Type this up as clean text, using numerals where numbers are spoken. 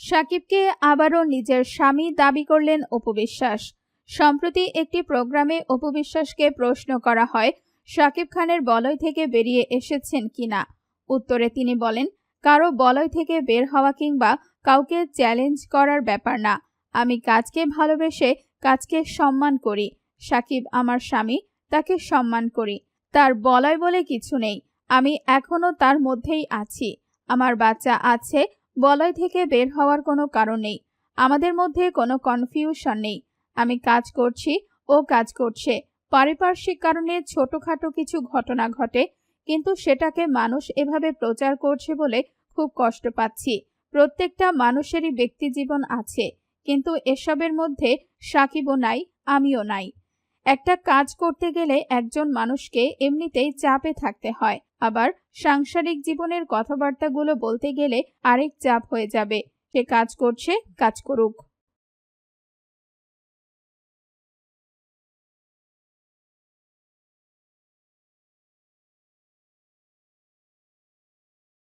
সাকিবকে আবারও নিজের স্বামী দাবি করলেন অপু বিশ্বাস। সম্প্রতি একটি প্রোগ্রামে অপু বিশ্বাসকে প্রশ্ন করা হয় সাকিব খানের বলয় থেকে বেরিয়ে এসেছেন কিনা। উত্তরে তিনি বলেন, কারো বলয় থেকে বের হওয়া কিংবা কাউকে চ্যালেঞ্জ করার ব্যাপার না। আমি কাজকে ভালোবেসে কাজকে সম্মান করি। সাকিব আমার স্বামী, তাকে সম্মান করি। তার বলয় বলে কিছু নেই, আমি এখনো তার মধ্যেই আছি। আমার বাচ্চা আছে, বলয় থেকে বের হওয়ার কোনো কারণ নেই। আমাদের মধ্যে কোনো কনফিউশন নেই। আমি কাজ করছি, ও কাজ করছে। পারিপার্শ্বিক কারণে ছোটখাটো কিছু ঘটনা ঘটে, কিন্তু সেটাকে মানুষ এভাবে প্রচার করছে বলে খুব কষ্ট পাচ্ছি। প্রত্যেকটা মানুষেরই ব্যক্তিজীবন আছে, কিন্তু এসবের মধ্যে সাকিবও নাই, আমিও নাই। একটা কাজ করতে গেলে একজন মানুষকে এমনিতেই চাপে থাকতে হয়, আবার সাংসারিক জীবনের কথাবার্তাগুলো বলতে গেলে আরেক চাপ হয়ে যাবে। সে কাজ করছে, কাজ করুক।